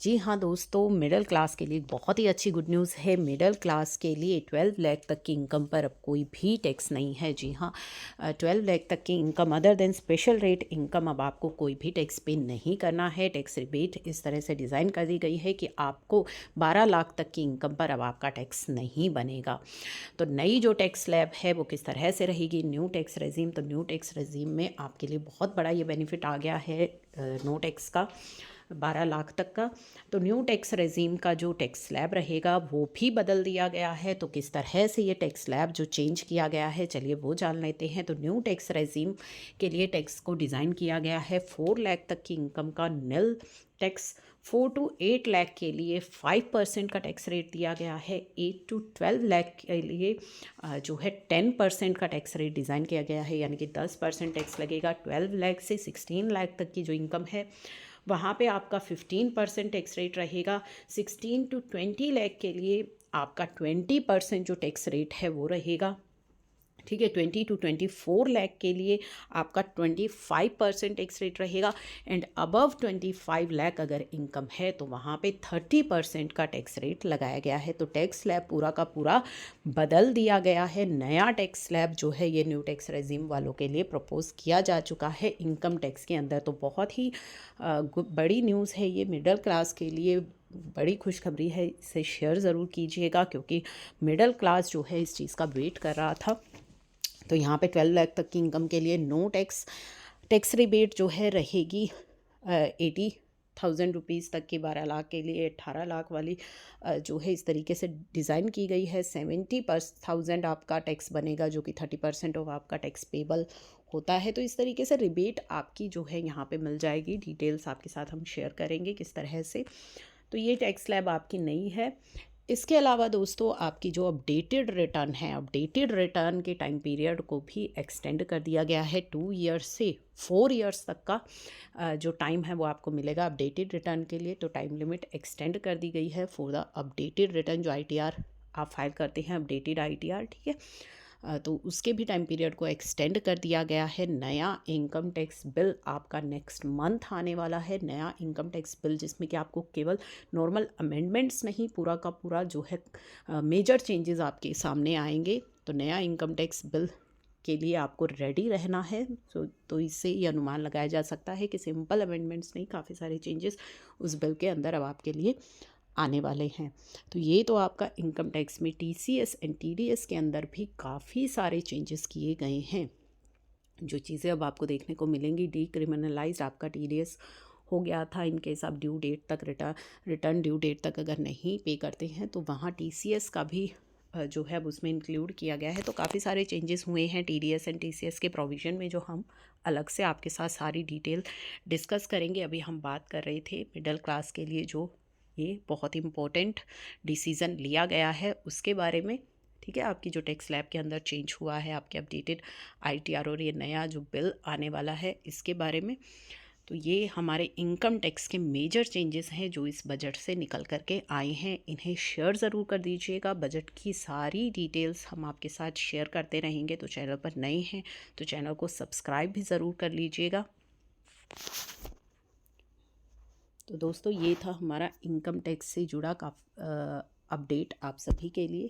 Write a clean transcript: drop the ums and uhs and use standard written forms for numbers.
जी हाँ दोस्तों, middle class के लिए बहुत ही अच्छी गुड न्यूज़ है। मिडिल क्लास के लिए 12 लाख तक की इनकम पर अब कोई भी टैक्स नहीं है। जी हाँ, 12 लाख तक की income other than special rate income अब आपको कोई भी टैक्स पे नहीं करना है। टैक्स रिबेट इस तरह से डिज़ाइन कर दी गई है कि आपको 12 लाख तक की इनकम पर अब आपका टैक्स नहीं बनेगा। तो नई जो टैक्स स्लैब है वो किस तरह से रहेगी, न्यू टैक्स रेजीम। तो न्यू टैक्स रेजीम में आपके लिए बहुत बड़ा ये बेनिफिट आ गया है नो टैक्स का, 12 लाख तक का। तो न्यू टैक्स रेजीम का जो टैक्स स्लैब रहेगा वो भी बदल दिया गया है। तो किस तरह से ये टैक्स स्लैब जो चेंज किया गया है, चलिए वो जान लेते हैं। तो न्यू टैक्स रेजीम के लिए टैक्स को डिज़ाइन किया गया है 4 लाख तक की इनकम का निल टैक्स, 4 to 8 लाख के लिए 5% का टैक्स रेट दिया गया है, 8 to 12 लाख के लिए जो है 10% का टैक्स रेट डिज़ाइन किया गया है, यानी कि 10% टैक्स लगेगा। 12 लाख से 16 लाख तक की जो इनकम है वहाँ पे आपका 15% टैक्स रेट रहेगा। 16 to 20 लाख के लिए आपका 20% जो टैक्स रेट है वो रहेगा। ठीक है, 20 to 24 लाख के लिए आपका 25% टैक्स रेट रहेगा। एंड अबव 25 लाख अगर इनकम है तो वहाँ पे 30% का टैक्स रेट लगाया गया है। तो टैक्स स्लैब पूरा का पूरा बदल दिया गया है। नया टैक्स स्लैब जो है ये न्यू टैक्स रेजिम वालों के लिए प्रपोज किया जा चुका है इनकम टैक्स के अंदर। तो बहुत ही बड़ी न्यूज़ है ये, मिडिल क्लास के लिए बड़ी खुशखबरी है। इसे शेयर ज़रूर कीजिएगा क्योंकि मिडिल क्लास जो है इस चीज़ का वेट कर रहा था। तो यहाँ पे 12 लाख तक की इनकम के लिए नो टैक्स रिबेट जो है रहेगी 80,000 रुपीज़ तक की। 12 लाख के लिए 18 लाख वाली जो है इस तरीके से डिज़ाइन की गई है। 70,000 आपका टैक्स बनेगा जो कि 30% ऑफ आपका टैक्स पेबल होता है। तो इस तरीके से रिबेट आपकी जो है यहाँ पे मिल जाएगी। डिटेल्स आपके साथ हम शेयर करेंगे किस तरह से। तो ये टैक्स स्लैब आपकी नई है। इसके अलावा दोस्तों आपकी जो अपडेटेड रिटर्न है, अपडेटेड रिटर्न के टाइम पीरियड को भी एक्सटेंड कर दिया गया है। 2 ईयर्स से 4 ईयर्स तक का जो टाइम है वो आपको मिलेगा अपडेटेड रिटर्न के लिए। तो टाइम लिमिट एक्सटेंड कर दी गई है फॉर द अपडेटेड रिटर्न। जो ITR आप फाइल करते हैं, अपडेटेड ITR, ठीक है, तो उसके भी टाइम पीरियड को एक्सटेंड कर दिया गया है। नया इनकम टैक्स बिल आपका नेक्स्ट मंथ आने वाला है। नया इनकम टैक्स बिल जिसमें कि आपको केवल नॉर्मल अमेंडमेंट्स नहीं, पूरा का पूरा जो है मेजर चेंजेस आपके सामने आएंगे। तो नया इनकम टैक्स बिल के लिए आपको रेडी रहना है। तो इससे ये अनुमान लगाया जा सकता है कि सिंपल अमेंडमेंट्स नहीं, काफ़ी सारे चेंजेस उस बिल के अंदर अब आपके लिए आने वाले हैं। तो ये तो आपका इनकम टैक्स में TCS एंड TDS के अंदर भी काफ़ी सारे चेंजेस किए गए हैं। जो चीज़ें अब आपको देखने को मिलेंगी, डीक्रिमिनलाइज्ड आपका TDS हो गया था। इनकेस आप ड्यू डेट तक रिटर्न ड्यू डेट तक अगर नहीं पे करते हैं तो वहाँ TCS का भी जो है अब उसमें इंक्लूड किया गया है। तो काफ़ी सारे चेंजेस हुए हैं TDS एंड TCS के प्रोविज़न में, जो हम अलग से आपके साथ सारी डिटेल डिस्कस करेंगे। अभी हम बात कर रहे थे मिडिल क्लास के लिए जो ये बहुत इम्पोर्टेंट डिसीज़न लिया गया है उसके बारे में। ठीक है, आपकी जो टैक्स स्लैब के अंदर चेंज हुआ है, आपके अपडेटेड ITR और ये नया जो बिल आने वाला है इसके बारे में। तो ये हमारे इनकम टैक्स के मेजर चेंजेस हैं जो इस बजट से निकल करके आए हैं। इन्हें शेयर ज़रूर कर दीजिएगा। बजट की सारी डिटेल्स हम आपके साथ शेयर करते रहेंगे। तो चैनल पर नए हैं तो चैनल को सब्सक्राइब भी ज़रूर कर लीजिएगा। तो दोस्तों ये था हमारा इनकम टैक्स से जुड़ा अपडेट आप सभी के लिए।